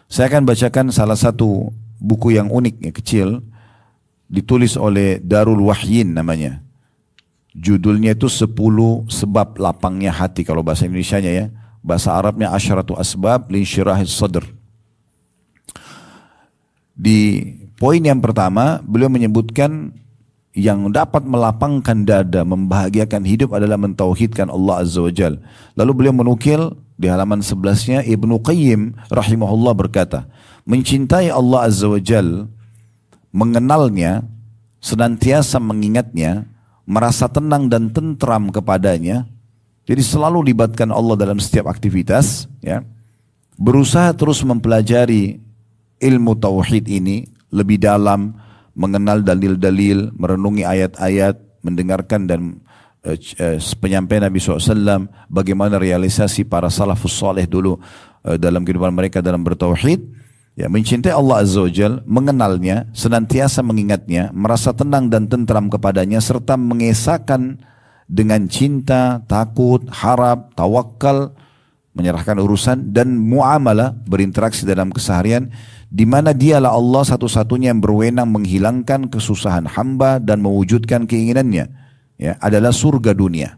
Saya akan bacakan salah satu buku yang unik, ya, kecil, ditulis oleh Darul Wahyin namanya. Judulnya itu 10 sebab lapangnya hati kalau bahasa Indonesianya ya. Bahasa Arabnya Asyratu Asbab Linsyirahis Sadr. Di poin yang pertama, beliau menyebutkan yang dapat melapangkan dada, membahagiakan hidup adalah mentauhidkan Allah Azza wa Jal. Lalu beliau menukil di halaman 11-nya, Ibnu Qayyim rahimahullah berkata, mencintai Allah Azza wa Jal, mengenalnya, senantiasa mengingatnya, merasa tenang dan tentram kepadanya, jadi selalu libatkan Allah dalam setiap aktivitas, ya. Berusaha terus mempelajari ilmu tauhid ini lebih dalam, mengenal dalil-dalil, merenungi ayat-ayat, mendengarkan dan penyampaian Nabi SAW, bagaimana realisasi para salafus saleh dulu dalam kehidupan mereka dalam bertauhid, ya, mencintai Allah Azza wa Jal, mengenalnya, senantiasa mengingatnya, merasa tenang dan tentram kepadanya, serta mengesahkan dengan cinta, takut, harap, tawakal, menyerahkan urusan dan muamalah, berinteraksi dalam keseharian, di mana dialah Allah satu-satunya yang berwenang menghilangkan kesusahan hamba dan mewujudkan keinginannya, ya, adalah surga dunia.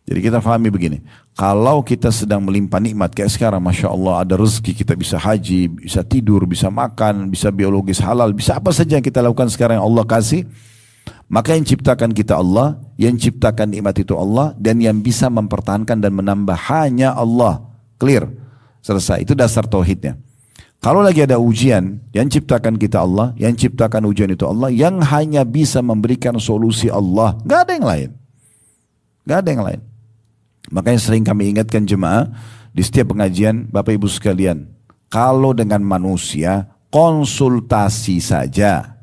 Jadi kita fahami begini, kalau kita sedang melimpah nikmat kayak sekarang, Masya Allah ada rezeki, kita bisa haji, bisa tidur, bisa makan, bisa biologis halal, bisa apa saja yang kita lakukan sekarang yang Allah kasih, maka yang ciptakan kita Allah, yang ciptakan nikmat itu Allah, dan yang bisa mempertahankan dan menambah hanya Allah. Clear? Selesai. Itu dasar tauhidnya. Kalau lagi ada ujian, yang ciptakan kita Allah, yang ciptakan ujian itu Allah, yang hanya bisa memberikan solusi Allah, gak ada yang lain. Gak ada yang lain. Makanya sering kami ingatkan jemaah di setiap pengajian, Bapak Ibu sekalian, kalau dengan manusia konsultasi saja,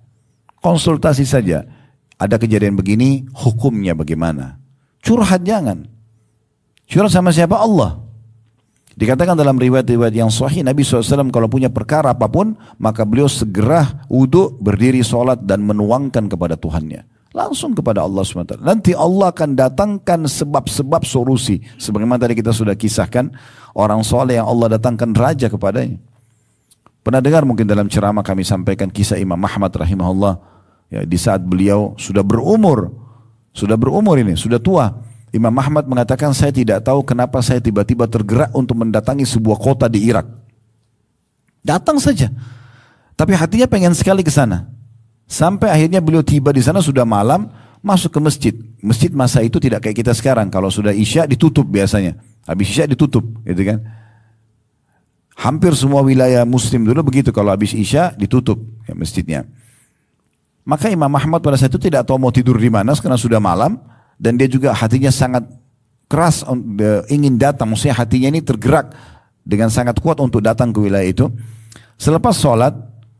konsultasi saja. Ada kejadian begini, hukumnya bagaimana? Curhat jangan. Curhat sama siapa? Allah. Dikatakan dalam riwayat-riwayat yang sahih, Nabi SAW kalau punya perkara apapun, maka beliau segera wudhu, berdiri sholat dan menuangkan kepada Tuhannya. Langsung kepada Allah SWT. Nanti Allah akan datangkan sebab-sebab solusi. Sebagaimana tadi kita sudah kisahkan, orang soleh yang Allah datangkan raja kepadanya. Pernah dengar mungkin dalam ceramah kami sampaikan kisah Imam Ahmad rahimahullah. Ya, di saat beliau sudah berumur ini, sudah tua. Imam Ahmad mengatakan, saya tidak tahu kenapa saya tiba-tiba tergerak untuk mendatangi sebuah kota di Irak. Datang saja. Tapi hatinya pengen sekali ke sana. Sampai akhirnya beliau tiba di sana sudah malam, masuk ke masjid. Masjid masa itu tidak kayak kita sekarang. Kalau sudah Isya ditutup biasanya. Habis Isya ditutup, gitu kan. Hampir semua wilayah muslim dulu begitu, kalau habis Isya ditutup ya, masjidnya. Maka Imam Ahmad pada saat itu tidak tahu mau tidur di mana karena sudah malam. Dan dia juga hatinya sangat keras ingin datang, maksudnya hatinya ini tergerak dengan sangat kuat untuk datang ke wilayah itu. Selepas sholat,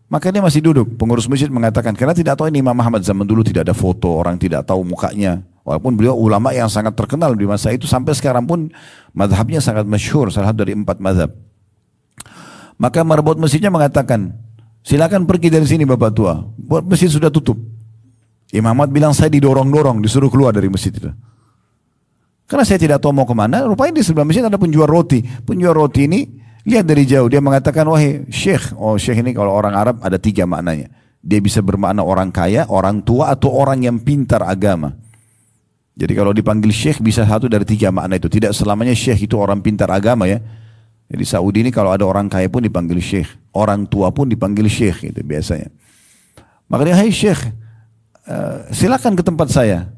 maka dia masih duduk. Pengurus masjid mengatakan, karena tidak tahu ini Imam Ahmad zaman dulu tidak ada foto, orang tidak tahu mukanya. Walaupun beliau ulama yang sangat terkenal di masa itu, sampai sekarang pun mazhabnya sangat masyhur, salah satu dari 4 mazhab. Maka marbot masjidnya mengatakan, silakan pergi dari sini Bapak tua, buat masjid sudah tutup. Imam Ahmad bilang, saya didorong-dorong, disuruh keluar dari masjid itu. Karena saya tidak tahu mau kemana, rupanya di sebelah masjid ada penjual roti. Penjual roti ini, lihat dari jauh, dia mengatakan, wahai syekh. Oh, syekh ini kalau orang Arab ada 3 maknanya. Dia bisa bermakna orang kaya, orang tua, atau orang yang pintar agama. Jadi kalau dipanggil syekh bisa satu dari 3 makna itu. Tidak selamanya syekh itu orang pintar agama ya. Jadi Saudi ini kalau ada orang kaya pun dipanggil syekh. Orang tua pun dipanggil syekh gitu biasanya. Makanya, hai syekh, silakan ke tempat saya.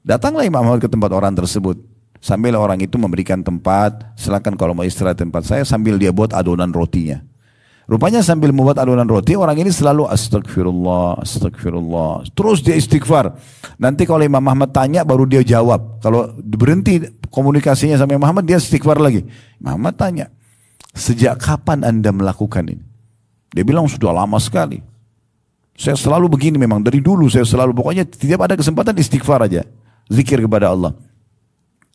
Datanglah Imam Ahmad ke tempat orang tersebut. Sambil orang itu memberikan tempat, silakan kalau mau istirahat tempat saya, sambil dia buat adonan rotinya. Rupanya sambil membuat adonan roti, orang ini selalu astagfirullah, astagfirullah. Terus dia istighfar. Nanti kalau Imam Ahmad tanya baru dia jawab. Kalau berhenti komunikasinya sama Imam Ahmad, dia istighfar lagi. Imam Ahmad tanya, sejak kapan Anda melakukan ini? Dia bilang sudah lama sekali. Saya selalu begini memang, dari dulu saya selalu, pokoknya tiap ada kesempatan istighfar aja. Zikir kepada Allah.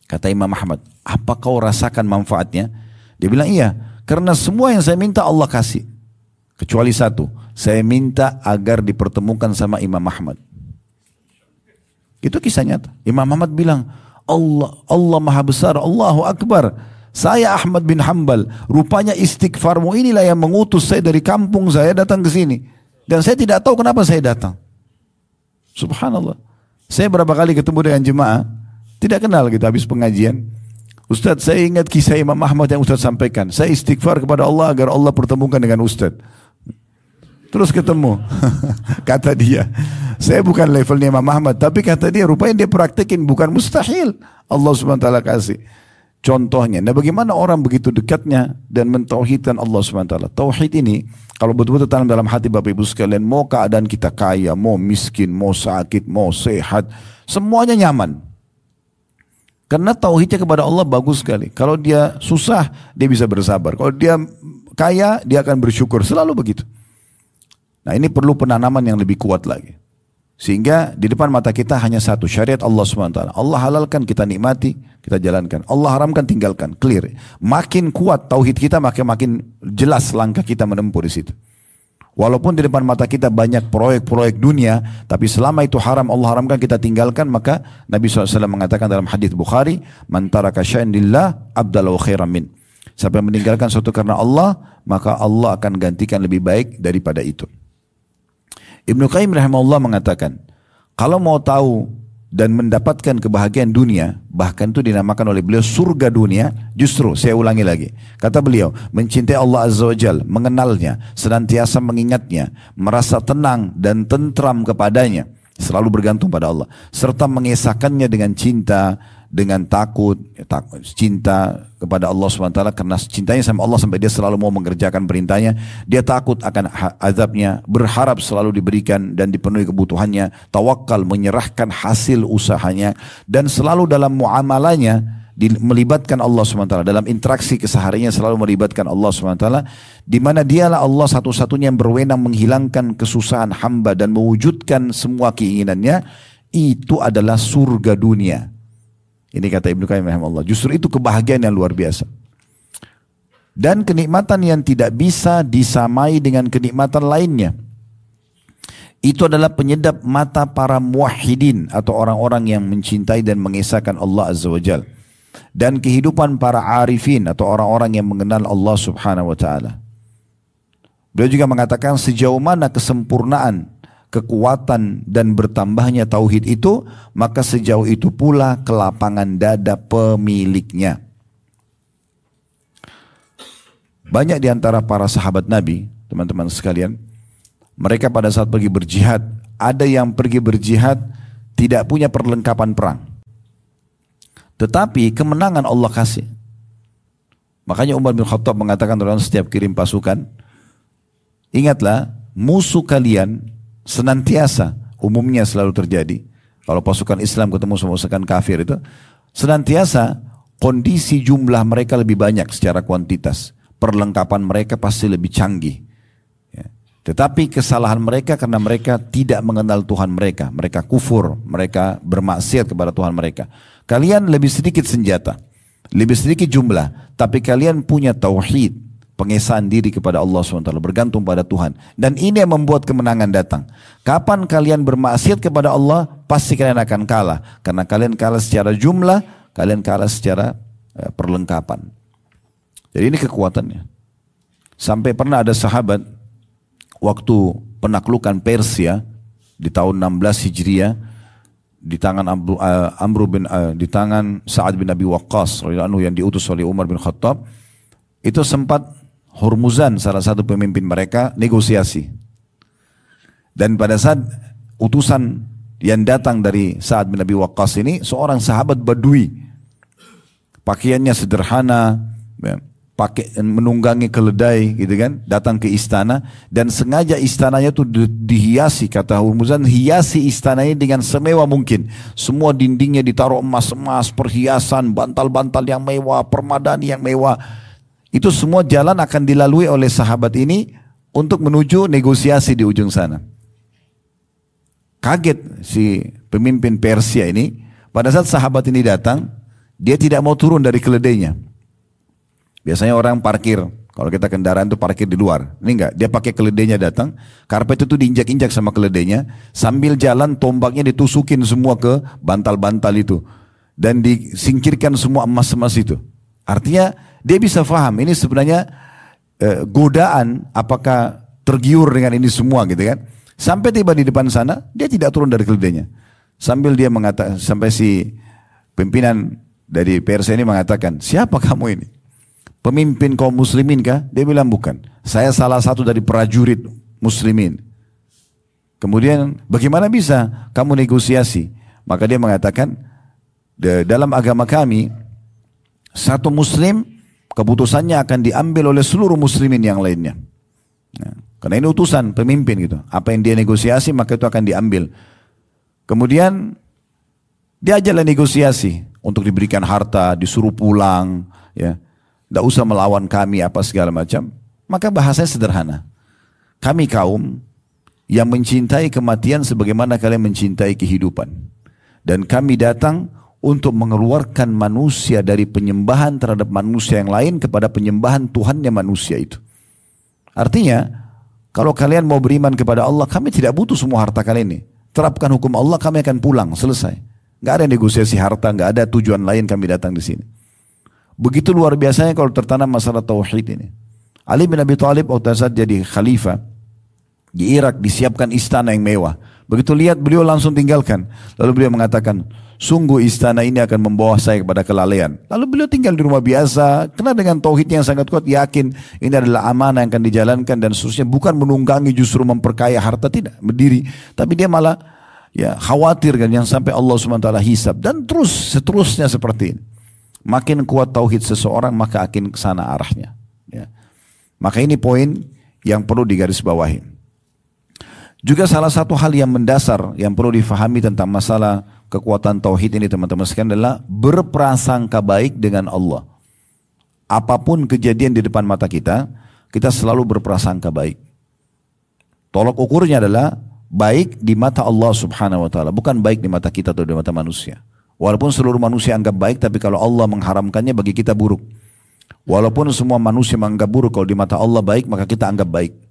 Kata Imam Ahmad, apa kau rasakan manfaatnya? Dia bilang, iya, karena semua yang saya minta Allah kasih. Kecuali satu, saya minta agar dipertemukan sama Imam Ahmad. Itu kisah nyata. Imam Ahmad bilang, Allah Maha Besar, Allahu Akbar. Saya Ahmad bin Hanbal, rupanya istighfarmu inilah yang mengutus saya dari kampung saya datang ke sini. Dan saya tidak tahu kenapa saya datang. Subhanallah. Saya berapa kali ketemu dengan jemaah, tidak kenal gitu habis pengajian. Ustaz, saya ingat kisah Imam Ahmad yang Ustaz sampaikan. Saya istighfar kepada Allah agar Allah pertemukan dengan Ustaz. Terus ketemu. Kata dia, saya bukan levelnya Imam Ahmad, tapi kata dia rupanya dia praktekin, bukan mustahil. Allah SWT kasih contohnya. Nah, bagaimana orang begitu dekatnya dan mentauhidkan Allah SWT. Tauhid ini kalau betul-betul tanam dalam hati Bapak Ibu sekalian, mau keadaan kita kaya, mau miskin, mau sakit, mau sehat, semuanya nyaman. Karena tauhidnya kepada Allah bagus sekali. Kalau dia susah, dia bisa bersabar. Kalau dia kaya, dia akan bersyukur. Selalu begitu. Nah, ini perlu penanaman yang lebih kuat lagi. Sehingga di depan mata kita hanya satu, syariat Allah SWT. Allah halalkan, kita nikmati, kita jalankan. Allah haramkan, tinggalkan. Clear. Makin kuat tauhid kita, makin jelas langkah kita menempuh di situ. Walaupun di depan mata kita banyak proyek-proyek dunia, tapi selama itu haram, Allah haramkan, kita tinggalkan, maka Nabi SAW mengatakan dalam hadits Bukhari, "Man taraka syai'an lillah abdalahu khairan min." Siapa yang meninggalkan sesuatu karena Allah, maka Allah akan gantikan lebih baik daripada itu. Ibnu Qayyim rahimahullah mengatakan, kalau mau tahu dan mendapatkan kebahagiaan dunia, bahkan itu dinamakan oleh beliau surga dunia, justru saya ulangi lagi, kata beliau, mencintai Allah Azza wa Jal, mengenalnya, senantiasa mengingatnya, merasa tenang dan tentram kepadanya, selalu bergantung pada Allah, serta mengesahkannya dengan cinta, dengan takut, cinta kepada Allah SWT, karena cintanya sama Allah sampai dia selalu mau mengerjakan perintahnya, dia takut akan azabnya, berharap selalu diberikan dan dipenuhi kebutuhannya, tawakal, menyerahkan hasil usahanya, dan selalu dalam muamalahnya melibatkan Allah SWT, dalam interaksi kesehariannya selalu melibatkan Allah SWT, di mana dialah Allah satu-satunya yang berwenang menghilangkan kesusahan hamba dan mewujudkan semua keinginannya. Itu adalah surga dunia. Ini kata Ibnu Qayyim rahimahullah. Justru itu kebahagiaan yang luar biasa. Dan kenikmatan yang tidak bisa disamai dengan kenikmatan lainnya. Itu adalah penyedap mata para muwahhidin atau orang-orang yang mencintai dan mengesahkan Allah Azza wa Jal. Dan kehidupan para arifin atau orang-orang yang mengenal Allah Subhanahu wa Ta'ala. Beliau juga mengatakan sejauh mana kesempurnaan, kekuatan dan bertambahnya tauhid itu, maka sejauh itu pula kelapangan dada pemiliknya. Banyak di antara para sahabat Nabi, teman-teman sekalian, mereka pada saat pergi berjihad, ada yang pergi berjihad tidak punya perlengkapan perang. Tetapi kemenangan Allah kasih. Makanya Umar bin Khattab mengatakan dalam setiap kirim pasukan, ingatlah musuh kalian senantiasa, umumnya selalu terjadi, kalau pasukan Islam ketemu sama pasukan kafir itu, senantiasa kondisi jumlah mereka lebih banyak secara kuantitas, perlengkapan mereka pasti lebih canggih. Ya. Tetapi kesalahan mereka karena mereka tidak mengenal Tuhan mereka, mereka kufur, mereka bermaksiat kepada Tuhan mereka. Kalian lebih sedikit senjata, lebih sedikit jumlah, tapi kalian punya tauhid, pengesahan diri kepada Allah SWT, bergantung pada Tuhan. Dan ini yang membuat kemenangan datang. Kapan kalian bermaksiat kepada Allah, pasti kalian akan kalah. Karena kalian kalah secara jumlah, kalian kalah secara perlengkapan. Jadi ini kekuatannya. Sampai pernah ada sahabat, waktu penaklukan Persia, di tahun 16 Hijriah, di tangan di tangan Sa'ad bin Abi Waqqas yang diutus oleh Umar bin Khattab, itu sempat Hurmuzan, salah satu pemimpin mereka, negosiasi. Dan pada saat utusan yang datang dari Sa'ad bin Abi Waqqas ini, seorang sahabat Badui, pakaiannya sederhana, menunggangi keledai, gitu kan, datang ke istana, dan sengaja istananya itu dihiasi, kata Hurmuzan, hiasi istananya dengan semewah mungkin. Semua dindingnya ditaruh emas-emas, perhiasan, bantal-bantal yang mewah, permadani yang mewah. Itu semua jalan akan dilalui oleh sahabat ini untuk menuju negosiasi di ujung sana. Kaget si pemimpin Persia ini, pada saat sahabat ini datang, dia tidak mau turun dari keledainya. Biasanya orang parkir, kalau kita kendaraan itu parkir di luar. Ini enggak, dia pakai keledainya datang, karpet itu diinjak-injak sama keledainya, sambil jalan tombaknya ditusukin semua ke bantal-bantal itu. Dan disingkirkan semua emas-emas itu. Artinya dia bisa faham ini sebenarnya godaan, apakah tergiur dengan ini semua gitu kan. Sampai tiba di depan sana, dia tidak turun dari keledainya. Sambil dia mengatakan, sampai si pimpinan dari Persia ini mengatakan, siapa kamu ini? Pemimpin kaum muslimin kah? Dia bilang bukan. Saya salah satu dari prajurit muslimin. Kemudian bagaimana bisa kamu negosiasi? Maka dia mengatakan, dalam agama kami, satu muslim keputusannya akan diambil oleh seluruh muslimin yang lainnya. Nah, karena ini utusan pemimpin gitu. Apa yang dia negosiasi maka itu akan diambil. Kemudian diajarlah negosiasi untuk diberikan harta, disuruh pulang, ya, tidak usah melawan kami apa segala macam. Maka bahasanya sederhana. Kami kaum yang mencintai kematian sebagaimana kalian mencintai kehidupan. Dan kami datang untuk mengeluarkan manusia dari penyembahan terhadap manusia yang lain kepada penyembahan Tuhannya manusia itu. Artinya, kalau kalian mau beriman kepada Allah, kami tidak butuh semua harta kalian ini. Terapkan hukum Allah, kami akan pulang, selesai. Nggak ada negosiasi harta, nggak ada tujuan lain kami datang di sini. Begitu luar biasanya kalau tertanam masalah tauhid ini. Ali bin Abi Thalib waktu saat jadi khalifah di Irak disiapkan istana yang mewah. Begitu lihat beliau langsung tinggalkan. Lalu beliau mengatakan, sungguh istana ini akan membawa saya kepada kelalaian. Lalu beliau tinggal di rumah biasa, karena dengan tauhidnya yang sangat kuat, yakin ini adalah amanah yang akan dijalankan dan seterusnya. Bukan menunggangi justru memperkaya harta, tidak, berdiri. Tapi dia malah ya khawatir kan yang sampai Allah SWT hisab. Dan terus seterusnya seperti ini. Makin kuat tauhid seseorang maka akan ke sana arahnya. Ya. Maka ini poin yang perlu digarisbawahi. Juga salah satu hal yang mendasar yang perlu difahami tentang masalah kekuatan tauhid ini teman-teman sekalian adalah berprasangka baik dengan Allah. Apapun kejadian di depan mata kita, kita selalu berprasangka baik. Tolok ukurnya adalah baik di mata Allah Subhanahu wa taala, bukan baik di mata kita atau di mata manusia. Walaupun seluruh manusia anggap baik, tapi kalau Allah mengharamkannya bagi kita buruk. Walaupun semua manusia menganggap buruk, kalau di mata Allah baik, maka kita anggap baik.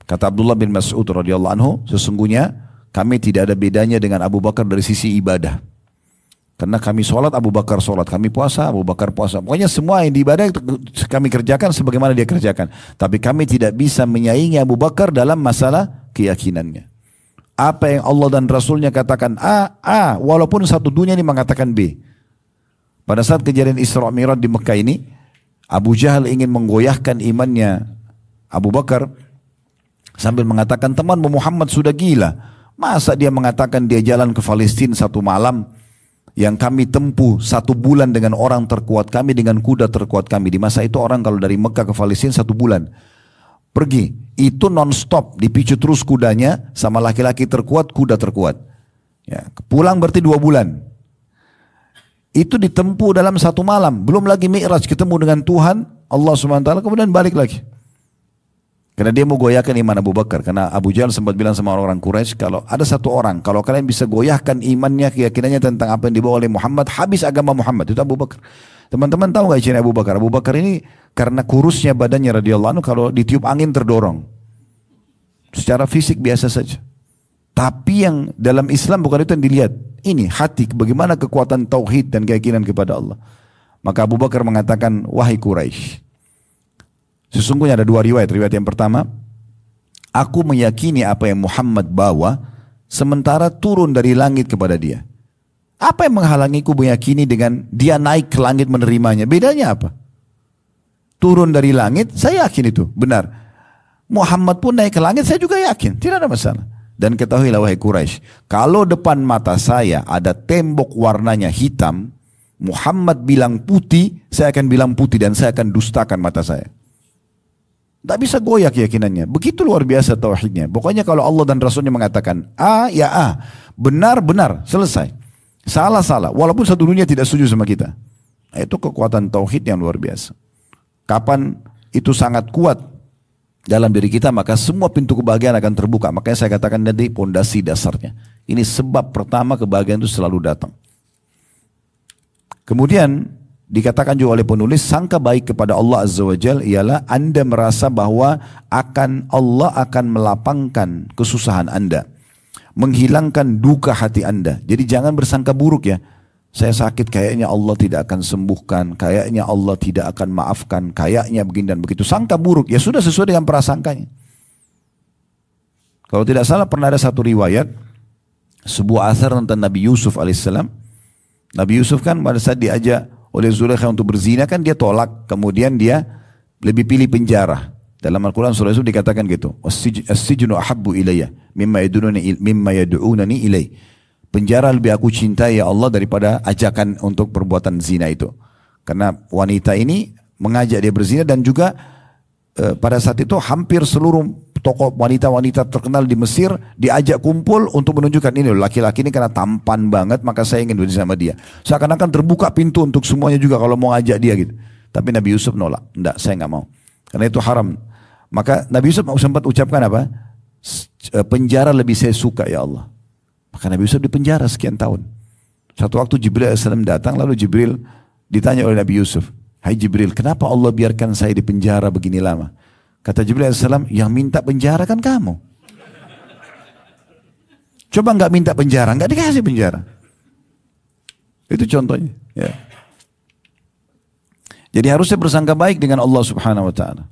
Kata Abdullah bin Mas'ud radhiyallahu anhu, sesungguhnya kami tidak ada bedanya dengan Abu Bakar dari sisi ibadah. Karena kami sholat, Abu Bakar sholat. Kami puasa, Abu Bakar puasa. Pokoknya semua yang di ibadah kami kerjakan sebagaimana dia kerjakan. Tapi kami tidak bisa menyaingi Abu Bakar dalam masalah keyakinannya. Apa yang Allah dan Rasulnya katakan A, walaupun satu dunia ini mengatakan B. Pada saat kejadian Isra Mi'raj di Mekah ini, Abu Jahal ingin menggoyahkan imannya Abu Bakar, sambil mengatakan temanmu Muhammad sudah gila. Masa dia mengatakan dia jalan ke Palestina satu malam, yang kami tempuh 1 bulan dengan orang terkuat kami, dengan kuda terkuat kami. Di masa itu orang kalau dari Mekah ke Palestina 1 bulan. Pergi, itu non-stop, dipicu terus kudanya sama laki-laki terkuat, kuda terkuat. Ya, pulang berarti 2 bulan. Itu ditempuh dalam 1 malam. Belum lagi Mi'raj, ketemu dengan Tuhan, Allah SWT, kemudian balik lagi. Karena dia mau goyahkan iman Abu Bakar. Karena Abu Jahal sempat bilang sama orang-orang Quraisy, kalau ada satu orang, kalau kalian bisa goyahkan imannya, keyakinannya tentang apa yang dibawa oleh Muhammad, habis agama Muhammad. Itu Abu Bakar. Teman-teman tahu gak ciri Abu Bakar? Abu Bakar ini karena kurusnya badannya radhiyallahu anhu, kalau ditiup angin terdorong. Secara fisik biasa saja. Tapi yang dalam Islam bukan itu yang dilihat. Ini hati, bagaimana kekuatan tauhid dan keyakinan kepada Allah. Maka Abu Bakar mengatakan, wahai Quraisy, sesungguhnya ada 2 riwayat. Riwayat yang pertama, aku meyakini apa yang Muhammad bawa, sementara turun dari langit kepada dia. Apa yang menghalangiku meyakini dengan dia naik ke langit menerimanya? Bedanya apa? Turun dari langit, saya yakin itu benar. Muhammad pun naik ke langit, saya juga yakin. Tidak ada masalah. Dan ketahuilah wahai Quraisy, kalau depan mata saya ada tembok warnanya hitam, Muhammad bilang putih, saya akan bilang putih dan saya akan dustakan mata saya. Tak bisa goyah keyakinannya. Begitu luar biasa tauhidnya. Pokoknya kalau Allah dan Rasulnya mengatakan A, ya A. Benar, benar. Selesai. Salah, salah. Walaupun satu dunia tidak setuju sama kita. Itu kekuatan tauhid yang luar biasa. Kapan itu sangat kuat dalam diri kita, maka semua pintu kebahagiaan akan terbuka. Makanya saya katakan tadi pondasi dasarnya. Ini sebab pertama kebahagiaan itu selalu datang. Kemudian dikatakan juga oleh penulis, sangka baik kepada Allah Azza wa Jalla ialah Anda merasa bahwa Allah akan melapangkan kesusahan Anda, menghilangkan duka hati Anda. Jadi jangan bersangka buruk ya. Saya sakit, kayaknya Allah tidak akan sembuhkan, kayaknya Allah tidak akan maafkan, kayaknya begini dan begitu. Sangka buruk, ya sudah sesuai dengan prasangkanya. Kalau tidak salah pernah ada satu riwayat, sebuah asar tentang Nabi Yusuf alaihissalam. Nabi Yusuf kan pada saat diajak oleh Zulaikha untuk berzina kan dia tolak, kemudian dia lebih pilih penjara. Dalam Al-Quran surah Yusuf dikatakan gitu, as-sijnu ahabbu ilayya mimma yad'unani ilai. Penjara lebih aku cintai ya Allah daripada ajakan untuk perbuatan zina itu. Karena wanita ini mengajak dia berzina dan juga pada saat itu hampir seluruh tokoh wanita-wanita terkenal di Mesir diajak kumpul untuk menunjukkan ini laki-laki ini karena tampan banget maka saya ingin berzina sama dia. Seakan-akan terbuka pintu untuk semuanya juga kalau mau ajak dia gitu. Tapi Nabi Yusuf nolak, enggak, saya enggak mau. Karena itu haram. Maka Nabi Yusuf sempat ucapkan apa? Penjara lebih saya suka ya Allah. Maka Nabi Yusuf dipenjara sekian tahun. Satu waktu Jibril AS datang, lalu Jibril ditanya oleh Nabi Yusuf, hai Jibril, kenapa Allah biarkan saya di penjara begini lama? Kata Jibril AS, yang minta penjara kan kamu. Coba nggak minta penjara, nggak dikasih penjara. Itu contohnya. Ya. Jadi harusnya bersangka baik dengan Allah Subhanahu Wa Taala.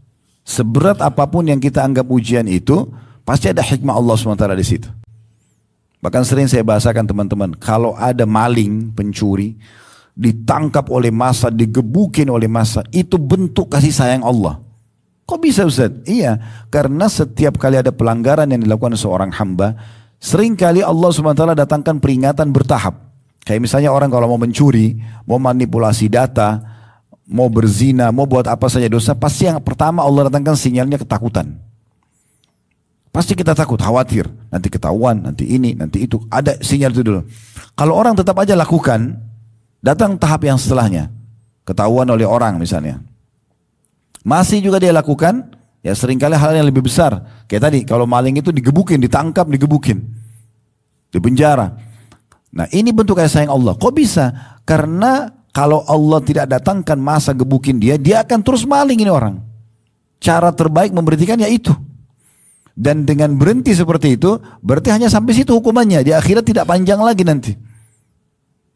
Seberat apapun yang kita anggap ujian itu, pasti ada hikmah Allah Subhanahu Wa Taala di situ. Bahkan sering saya bahasakan teman-teman, kalau ada maling, pencuri, ditangkap oleh massa, digebukin oleh massa, itu bentuk kasih sayang Allah. Kok bisa Ustaz? Iya, karena setiap kali ada pelanggaran yang dilakukan seorang hamba, seringkali Allah SWT datangkan peringatan bertahap. Kayak misalnya orang kalau mau mencuri, mau manipulasi data, mau berzina, mau buat apa saja dosa, pasti yang pertama Allah datangkan sinyalnya ketakutan. Pasti kita takut, khawatir, nanti ketahuan, nanti ini, nanti itu, ada sinyal itu dulu. Kalau orang tetap aja lakukan, datang tahap yang setelahnya, ketahuan oleh orang misalnya. Masih juga dia lakukan, ya seringkali hal yang lebih besar. Kayak tadi, kalau maling itu digebukin, ditangkap, digebukin, di penjara. Nah ini bentuk kasih sayang Allah. Kok bisa? Karena kalau Allah tidak datangkan masa gebukin dia, dia akan terus maling ini orang. Cara terbaik memberhentikan ya itu. Dan dengan berhenti seperti itu, berarti hanya sampai situ hukumannya. Di akhirat tidak panjang lagi nanti.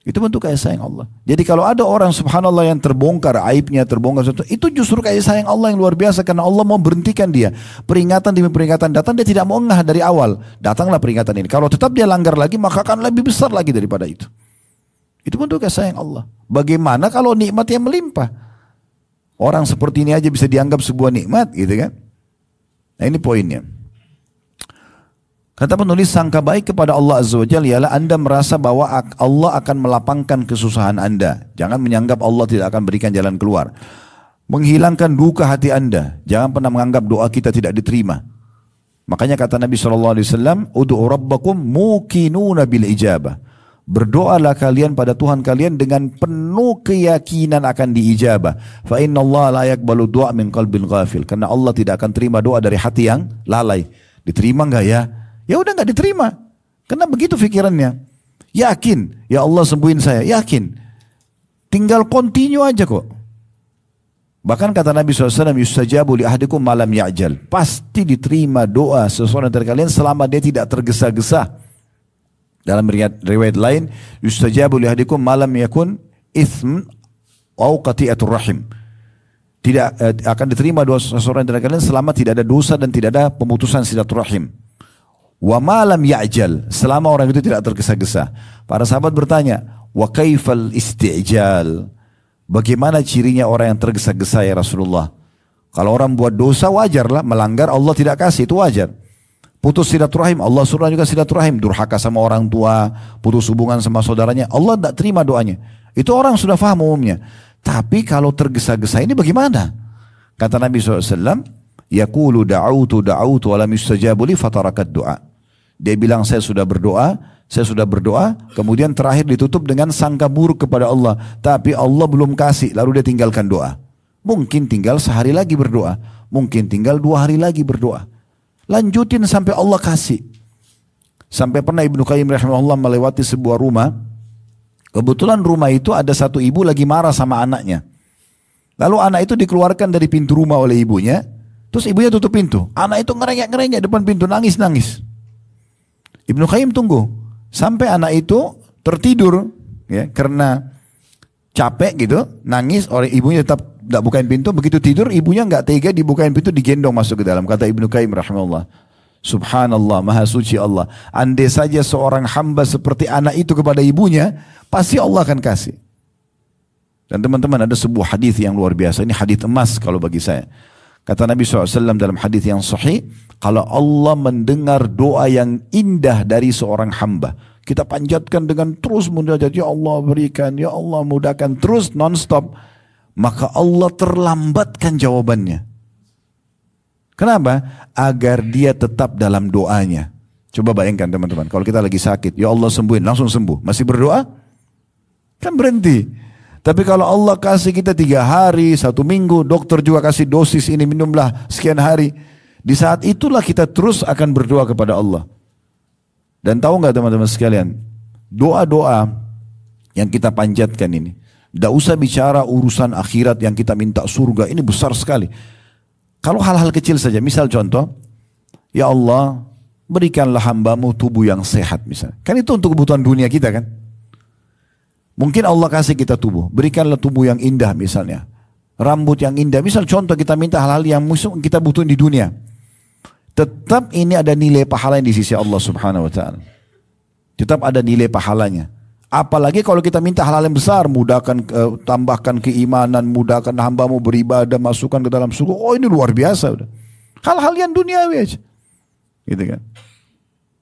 Itu bentuk kasih sayang Allah. Jadi kalau ada orang subhanallah yang terbongkar, aibnya terbongkar, itu justru kasih sayang Allah yang luar biasa. Karena Allah mau berhentikan dia. Peringatan demi peringatan datang, dia tidak mau ngeh dari awal. Datanglah peringatan ini. Kalau tetap dia langgar lagi, maka akan lebih besar lagi daripada itu. Itu bentuk kasih sayang Allah. Bagaimana kalau nikmat yang melimpah? Orang seperti ini aja bisa dianggap sebuah nikmat gitu kan. Nah ini poinnya. Kata penulis, sangka baik kepada Allah Azza wa Jalla ialah Anda merasa bahwa Allah akan melapangkan kesusahan Anda. Jangan menganggap Allah tidak akan berikan jalan keluar. Menghilangkan duka hati Anda. Jangan pernah menganggap doa kita tidak diterima. Makanya kata Nabi SAW, Udu'u rabbakum mukinuna bil ijabah. Berdoalah kalian pada Tuhan kalian dengan penuh keyakinan akan diijabah. Fa inna Allah la yaqbalu du'a min qalbin ghafil. Karena Allah tidak akan terima doa dari hati yang lalai. Diterima enggak ya? Ya udah nggak diterima. Karena begitu pikirannya. Yakin, ya Allah sembuhin saya. Yakin. Tinggal continue aja kok. Bahkan kata Nabi SAW, yustajabu li ahadikum malam ya'jal. Pasti diterima doa seseorang dari kalian selama dia tidak tergesa-gesa. Dalam riwayat lain, yustajabu li ahadikum malam yakun ithm au qati'atur rahim. Tidak akan diterima doa seseorang dari kalian selama tidak ada dosa dan tidak ada pemutusan silaturahim. Wa malam ya'jal, selama orang itu tidak tergesa-gesa. Para sahabat bertanya, wa kaifal isti'jal? Bagaimana cirinya orang yang tergesa-gesa ya Rasulullah? Kalau orang buat dosa wajarlah, melanggar Allah tidak kasih, itu wajar. Putus silaturahim, Allah suruh juga silaturahim. Durhaka sama orang tua, putus hubungan sama saudaranya, Allah tidak terima doanya. Itu orang sudah faham umumnya. Tapi kalau tergesa-gesa ini bagaimana? Kata Nabi SAW, yaqulu da'autu wa lam yustajabu li fatarakat du'a. Dia bilang saya sudah berdoa, kemudian terakhir ditutup dengan sangka buruk kepada Allah. Tapi Allah belum kasih, lalu dia tinggalkan doa. Mungkin tinggal sehari lagi berdoa, mungkin tinggal 2 hari lagi berdoa. Lanjutin sampai Allah kasih. Sampai pernah Ibnu Qayyim rahimahullah melewati sebuah rumah. Kebetulan rumah itu ada satu ibu lagi marah sama anaknya. Lalu anak itu dikeluarkan dari pintu rumah oleh ibunya. Terus ibunya tutup pintu. Anak itu ngerengek-ngerengek depan pintu, nangis-nangis. Ibnu Qayyim tunggu sampai anak itu tertidur, ya, karena capek gitu, nangis, orang ibunya tetap tidak bukain pintu, begitu tidur ibunya nggak tega dibukain pintu, digendong masuk ke dalam. Kata Ibnu Qayyim rahimahullah, subhanallah, maha suci Allah. Andai saja seorang hamba seperti anak itu kepada ibunya, pasti Allah akan kasih. Dan teman-teman, ada sebuah hadis yang luar biasa, ini hadis emas kalau bagi saya. Kata Nabi SAW dalam hadis yang sahih, kalau Allah mendengar doa yang indah dari seorang hamba, kita panjatkan dengan terus munajat, ya Allah berikan, ya Allah mudahkan, terus non-stop, maka Allah terlambatkan jawabannya. Kenapa? Agar dia tetap dalam doanya. Coba bayangkan teman-teman, kalau kita lagi sakit, ya Allah sembuhin, langsung sembuh. Masih berdoa? Kan berhenti. Tapi kalau Allah kasih kita 3 hari, 1 minggu, dokter juga kasih dosis ini, minumlah sekian hari. Di saat itulah kita terus akan berdoa kepada Allah. Dan tahu nggak teman-teman sekalian, doa-doa yang kita panjatkan ini, tidak usah bicara urusan akhirat yang kita minta surga, ini besar sekali. Kalau hal-hal kecil saja, misal contoh, ya Allah berikanlah hambamu tubuh yang sehat misalnya. Kan itu untuk kebutuhan dunia kita kan. Mungkin Allah kasih kita tubuh, berikanlah tubuh yang indah misalnya, rambut yang indah. Misal contoh kita minta hal-hal yang kita butuhin di dunia. Tetap ini ada nilai pahala di sisi Allah Subhanahu Wa Taala. Tetap ada nilai pahalanya. Apalagi kalau kita minta hal-hal yang besar, mudahkan, tambahkan keimanan, mudahkan hambamu beribadah, masukkan ke dalam surga. Oh ini luar biasa udah. Hal-hal yang duniawi aja, gitu kan.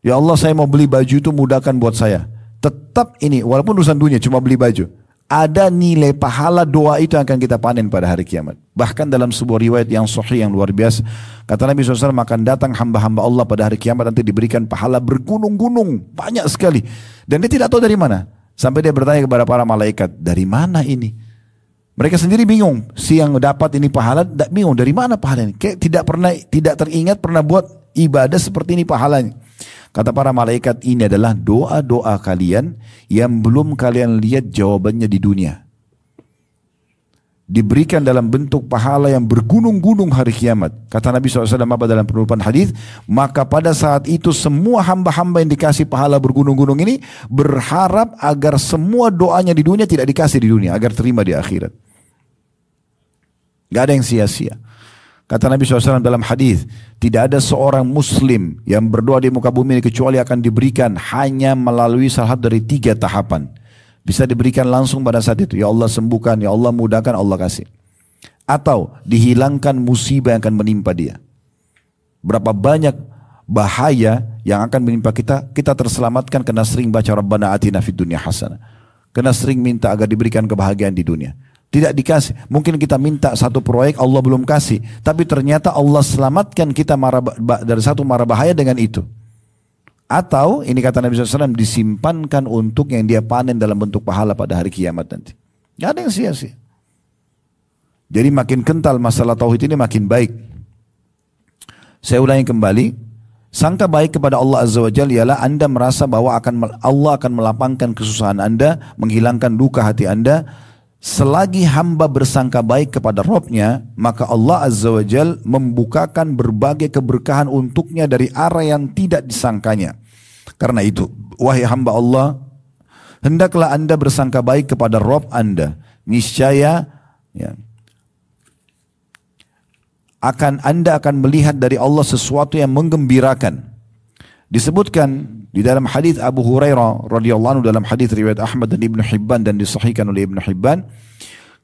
Ya Allah saya mau beli baju itu mudahkan buat saya. Tetap ini, walaupun urusan dunia cuma beli baju, ada nilai pahala doa itu yang akan kita panen pada hari kiamat. Bahkan dalam sebuah riwayat yang sahih yang luar biasa, kata Nabi SAW, akan datang hamba-hamba Allah pada hari kiamat, nanti diberikan pahala bergunung-gunung, banyak sekali. Dan dia tidak tahu dari mana. Sampai dia bertanya kepada para malaikat, dari mana ini? Mereka sendiri bingung, si yang dapat ini pahala, bingung dari mana pahala ini? Kayak tidak teringat pernah buat ibadah seperti ini pahalanya. Kata para malaikat, ini adalah doa-doa kalian yang belum kalian lihat jawabannya di dunia. Diberikan dalam bentuk pahala yang bergunung-gunung hari kiamat. Kata Nabi SAW apa dalam penutupan hadis, maka pada saat itu semua hamba-hamba yang dikasih pahala bergunung-gunung ini berharap agar semua doanya di dunia tidak dikasih di dunia, agar terima di akhirat. Gak ada yang sia-sia. Kata Nabi SAW dalam hadis, tidak ada seorang muslim yang berdoa di muka bumi ini kecuali akan diberikan hanya melalui salah satu dari 3 tahapan. Bisa diberikan langsung pada saat itu, ya Allah sembuhkan, ya Allah mudahkan, Allah kasih. Atau dihilangkan musibah yang akan menimpa dia. Berapa banyak bahaya yang akan menimpa kita, kita terselamatkan karena sering baca Rabbana atina fid dunya hasanah. Karena sering minta agar diberikan kebahagiaan di dunia. Tidak dikasih. Mungkin kita minta satu proyek Allah belum kasih, tapi ternyata Allah selamatkan kita dari satu mara bahaya dengan itu. Atau ini kata Nabi SAW, disimpankan untuk yang dia panen dalam bentuk pahala pada hari kiamat nanti. Gak ada yang sia-sia. Jadi makin kental masalah tauhid ini makin baik. Saya ulangi kembali, sangka baik kepada Allah Azza wa Jalla ialah Anda merasa bahwa Allah akan melapangkan kesusahan Anda, menghilangkan duka hati Anda. Selagi hamba bersangka baik kepada Rabb-Nya, maka Allah Azza wa Jal membukakan berbagai keberkahan untuknya dari arah yang tidak disangkanya. Karena itu, wahai hamba Allah, hendaklah Anda bersangka baik kepada Rabb Anda. Niscaya ya, Anda akan melihat dari Allah sesuatu yang menggembirakan. Disebutkan di dalam hadis Abu Hurairah radhiyallahu anhu, dalam hadis riwayat Ahmad dan Ibnu Hibban dan disahihkan oleh Ibnu Hibban,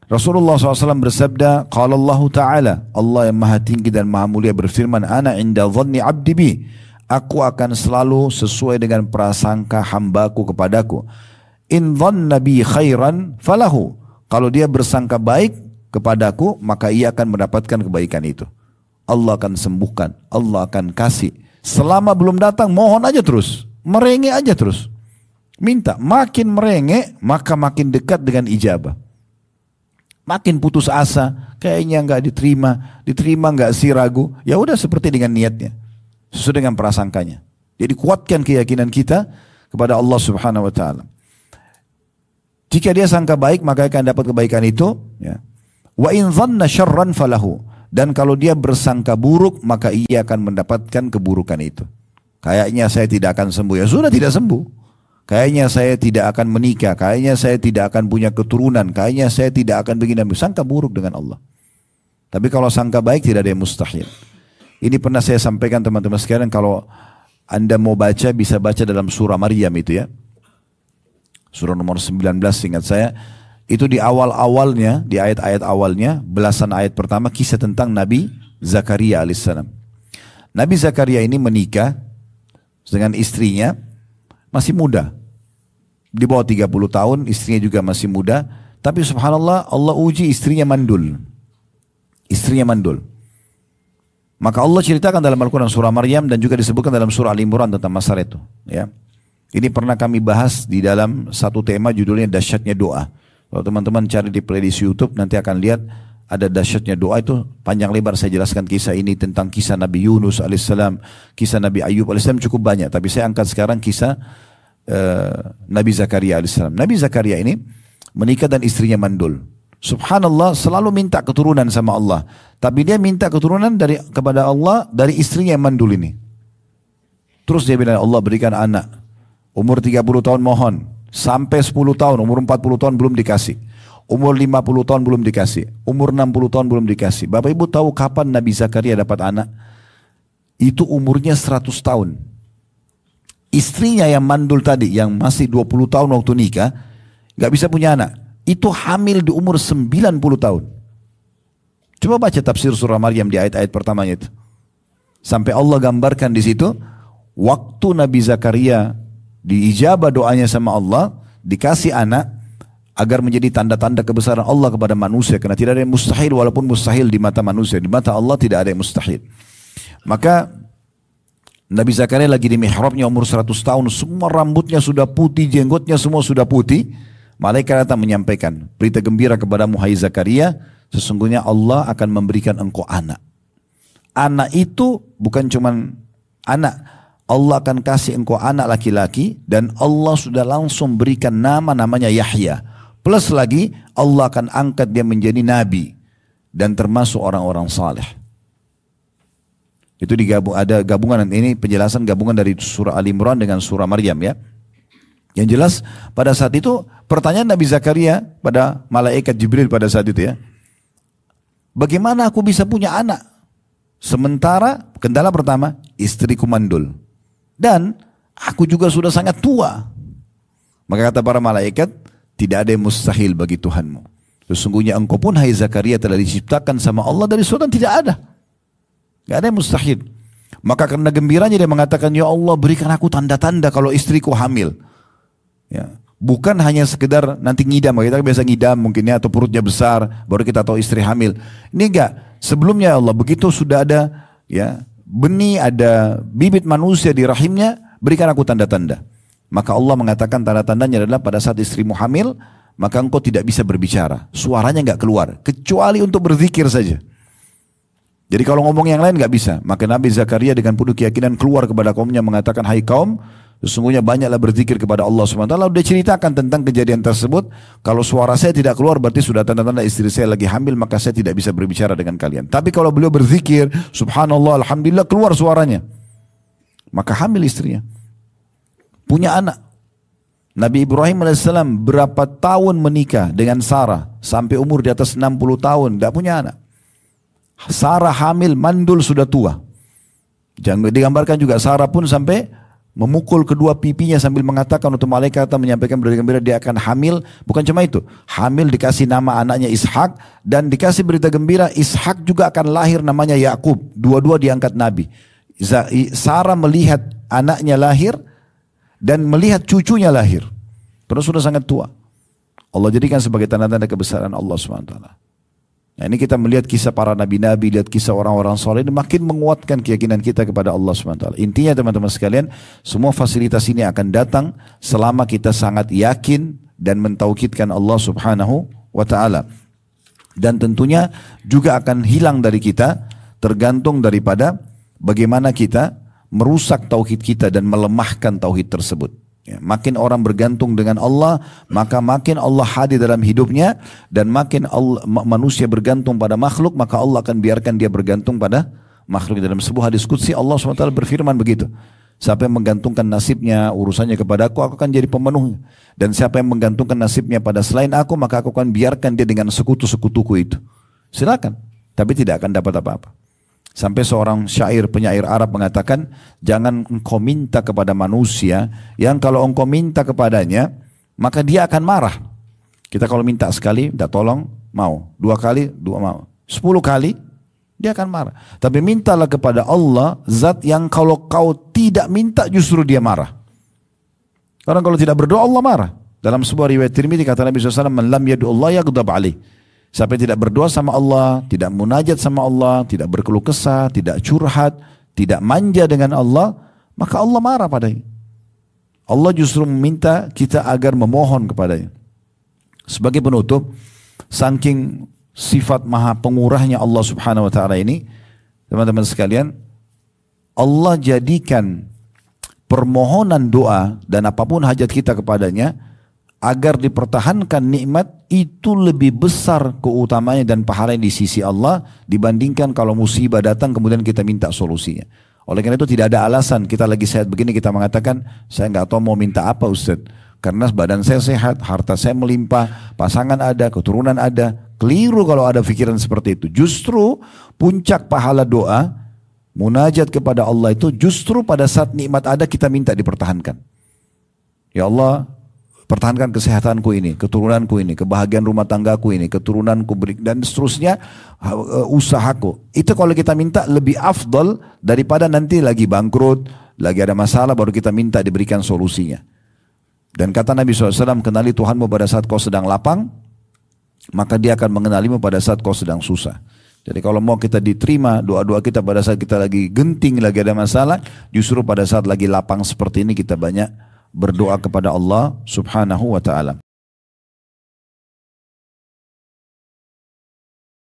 Rasulullah SAW bersabda, qala Allah Ta'ala, Allah yang maha tinggi dan maha mulia berfirman, ana inda dhanni abdi bi, aku akan selalu sesuai dengan prasangka hambaku kepadaku. In dhanna bi khairan falahu, kalau dia bersangka baik kepadaku, maka ia akan mendapatkan kebaikan itu. Allah akan sembuhkan, Allah akan kasih. Selama belum datang, mohon aja terus, merengek aja terus, minta. Makin merengek, maka makin dekat dengan ijabah. Makin putus asa, kayaknya nggak diterima nggak sih, ragu. Ya udah seperti dengan niatnya, sesuai dengan prasangkanya. Jadi kuatkan keyakinan kita kepada Allah Subhanahu Wa Taala. Jika dia sangka baik, maka akan dapat kebaikan itu. Ya. Wa in dhanna syarran falahu. Dan kalau dia bersangka buruk, maka ia akan mendapatkan keburukan itu. Kayaknya saya tidak akan sembuh. Ya sudah, tidak sembuh. kayaknya saya tidak akan menikah, kayaknya saya tidak akan punya keturunan, kayaknya saya tidak akan begini. Sangka buruk dengan Allah. Tapi kalau sangka baik tidak ada yang mustahil. Ini pernah saya sampaikan teman-teman sekalian, kalau Anda mau baca bisa baca dalam surah Maryam itu ya. Surah nomor 19 ingat saya. Itu di awal-awalnya, di ayat-ayat awalnya, belasan ayat pertama kisah tentang Nabi Zakaria alaihissalam. Nabi Zakaria ini menikah dengan istrinya masih muda. Di bawah 30 tahun, istrinya juga masih muda. Tapi subhanallah, Allah uji istrinya mandul. Istrinya mandul. Maka Allah ceritakan dalam Al-Quran surah Maryam dan juga disebutkan dalam surah Al-Imran tentang masalah itu. Ya. Ini pernah kami bahas di dalam satu tema judulnya dahsyatnya doa. Kalau teman-teman cari di playlist YouTube nanti akan lihat ada dahsyatnya doa, itu panjang lebar saya jelaskan kisah ini tentang kisah Nabi Yunus alaihissalam, kisah Nabi Ayub alaihissalam cukup banyak. Tapi saya angkat sekarang kisah Nabi Zakaria alaihissalam. Nabi Zakaria ini menikah dan istrinya mandul. Subhanallah, selalu minta keturunan sama Allah. Tapi dia minta keturunan kepada Allah dari istrinya yang mandul ini. Terus dia bilang, Allah berikan anak. Umur 30 tahun mohon. Sampai 10 tahun, umur 40 tahun belum dikasih. Umur 50 tahun belum dikasih. Umur 60 tahun belum dikasih. Bapak Ibu tahu kapan Nabi Zakaria dapat anak? Itu umurnya 100 tahun. Istrinya yang mandul tadi, yang masih 20 tahun waktu nikah, gak bisa punya anak. Itu hamil di umur 90 tahun. Coba baca tafsir surah Maryam di ayat-ayat pertamanya itu. Sampai Allah gambarkan di situ, waktu Nabi Zakaria diijabah doanya sama Allah, dikasih anak, agar menjadi tanda-tanda kebesaran Allah kepada manusia. Karena tidak ada yang mustahil, walaupun mustahil di mata manusia. Di mata Allah tidak ada yang mustahil. Maka Nabi Zakaria lagi di mihrabnya umur 100 tahun. Semua rambutnya sudah putih, jenggotnya semua sudah putih. Malaikat datang menyampaikan berita gembira kepadamu hai Zakaria, sesungguhnya Allah akan memberikan engkau anak. Anak itu bukan cuman anak, Allah akan kasih engkau anak laki-laki, dan Allah sudah langsung berikan namanya Yahya. Plus lagi Allah akan angkat dia menjadi nabi dan termasuk orang-orang saleh. Itu ada gabungan, ini penjelasan gabungan dari surah Al-Imran dengan surah Maryam ya. Yang jelas pada saat itu pertanyaan Nabi Zakaria pada malaikat Jibril pada saat itu ya. Bagaimana aku bisa punya anak? Sementara kendala pertama, istriku mandul. Dan aku juga sudah sangat tua. Maka kata para malaikat, tidak ada yang mustahil bagi Tuhanmu. Sesungguhnya engkau pun hai Zakaria telah diciptakan sama Allah dari sesuatu yang tidak ada. Tidak ada yang mustahil. Maka karena gembiranya dia mengatakan, ya Allah berikan aku tanda-tanda kalau istriku hamil. Ya, bukan hanya sekedar nanti ngidam, kita biasa ngidam mungkinnya atau perutnya besar baru kita tahu istri hamil. Ini enggak, sebelumnya Allah begitu sudah ada ya benih, ada bibit manusia di rahimnya, berikan aku tanda-tanda. Maka Allah mengatakan tanda-tandanya adalah pada saat istrimu hamil, maka engkau tidak bisa berbicara, suaranya enggak keluar kecuali untuk berzikir saja. Jadi kalau ngomong yang lain enggak bisa. Maka Nabi Zakaria dengan penuh keyakinan keluar kepada kaumnya mengatakan, hai kaum, sesungguhnya banyaklah berzikir kepada Allah SWT. Dia ceritakan tentang kejadian tersebut. Kalau suara saya tidak keluar berarti sudah tanda-tanda istri saya lagi hamil, maka saya tidak bisa berbicara dengan kalian. Tapi kalau beliau berzikir, subhanallah, alhamdulillah, keluar suaranya, maka hamil istrinya, punya anak. Nabi Ibrahim AS berapa tahun menikah dengan Sarah, sampai umur di atas 60 tahun, tidak punya anak. Sarah hamil, mandul, sudah tua. Jangan digambarkan juga Sarah pun sampai memukul kedua pipinya sambil mengatakan untuk malaikat menyampaikan berita gembira dia akan hamil. Bukan cuma itu, hamil dikasih nama anaknya Ishak, dan dikasih berita gembira Ishak juga akan lahir namanya Yakub. Dua-dua diangkat Nabi. Sarah melihat anaknya lahir dan melihat cucunya lahir. Terus sudah sangat tua. Allah jadikan sebagai tanda-tanda kebesaran Allah SWT. Nah, ini kita melihat kisah para nabi-nabi, lihat kisah orang-orang soleh, ini makin menguatkan keyakinan kita kepada Allah SWT. Intinya teman-teman sekalian, semua fasilitas ini akan datang selama kita sangat yakin dan mentauhidkan Allah Subhanahu wa Ta'ala. Dan tentunya juga akan hilang dari kita, tergantung daripada bagaimana kita merusak tauhid kita dan melemahkan tauhid tersebut. Ya, makin orang bergantung dengan Allah, maka makin Allah hadir dalam hidupnya, dan makin manusia bergantung pada makhluk, maka Allah akan biarkan dia bergantung pada makhluk. Dalam sebuah hadis qudsi Allah SWT berfirman begitu. Siapa yang menggantungkan nasibnya, urusannya kepada aku akan jadi pemenuh. Dan siapa yang menggantungkan nasibnya pada selain aku, maka aku akan biarkan dia dengan sekutu-sekutuku itu. Silakan, tapi tidak akan dapat apa-apa. Sampai seorang penyair Arab mengatakan, jangan engkau minta kepada manusia, yang kalau engkau minta kepadanya, maka dia akan marah. Kita kalau minta sekali, minta tolong, mau. 2 kali, 2 mau. 10 kali, dia akan marah. Tapi mintalah kepada Allah, zat yang kalau kau tidak minta justru dia marah. Orang kalau tidak berdoa Allah marah. Dalam sebuah riwayat Tirmidzi kata Nabi SAW, "Man lam yad'u Allah yaghdab alaih." Siapa yang tidak berdoa sama Allah, tidak munajat sama Allah, tidak berkeluh kesah, tidak curhat, tidak manja dengan Allah, maka Allah marah padanya. Allah justru meminta kita agar memohon kepadanya. Sebagai penutup, saking sifat maha pemurahnya Allah subhanahu wa ta'ala ini, teman-teman sekalian, Allah jadikan permohonan doa dan apapun hajat kita kepadanya, agar dipertahankan nikmat itu lebih besar keutamanya dan pahalanya di sisi Allah dibandingkan kalau musibah datang kemudian kita minta solusinya. Oleh karena itu tidak ada alasan kita lagi sehat begini kita mengatakan saya nggak tahu mau minta apa Ustaz, karena badan saya sehat, harta saya melimpah, pasangan ada, keturunan ada. Keliru kalau ada pikiran seperti itu. Justru puncak pahala doa munajat kepada Allah itu justru pada saat nikmat ada kita minta dipertahankan. Ya Allah, pertahankan kesehatanku ini, keturunanku ini, kebahagiaan rumah tanggaku ini, keturunanku dan seterusnya, usahaku. Itu kalau kita minta lebih afdal daripada nanti lagi bangkrut, lagi ada masalah baru kita minta diberikan solusinya. Dan kata Nabi SAW, kenali Tuhanmu pada saat kau sedang lapang, maka dia akan mengenalimu pada saat kau sedang susah. Jadi kalau mau kita diterima doa-doa kita pada saat kita lagi genting, lagi ada masalah, justru pada saat lagi lapang seperti ini kita banyak berdoa kepada Allah subhanahu wa ta'ala.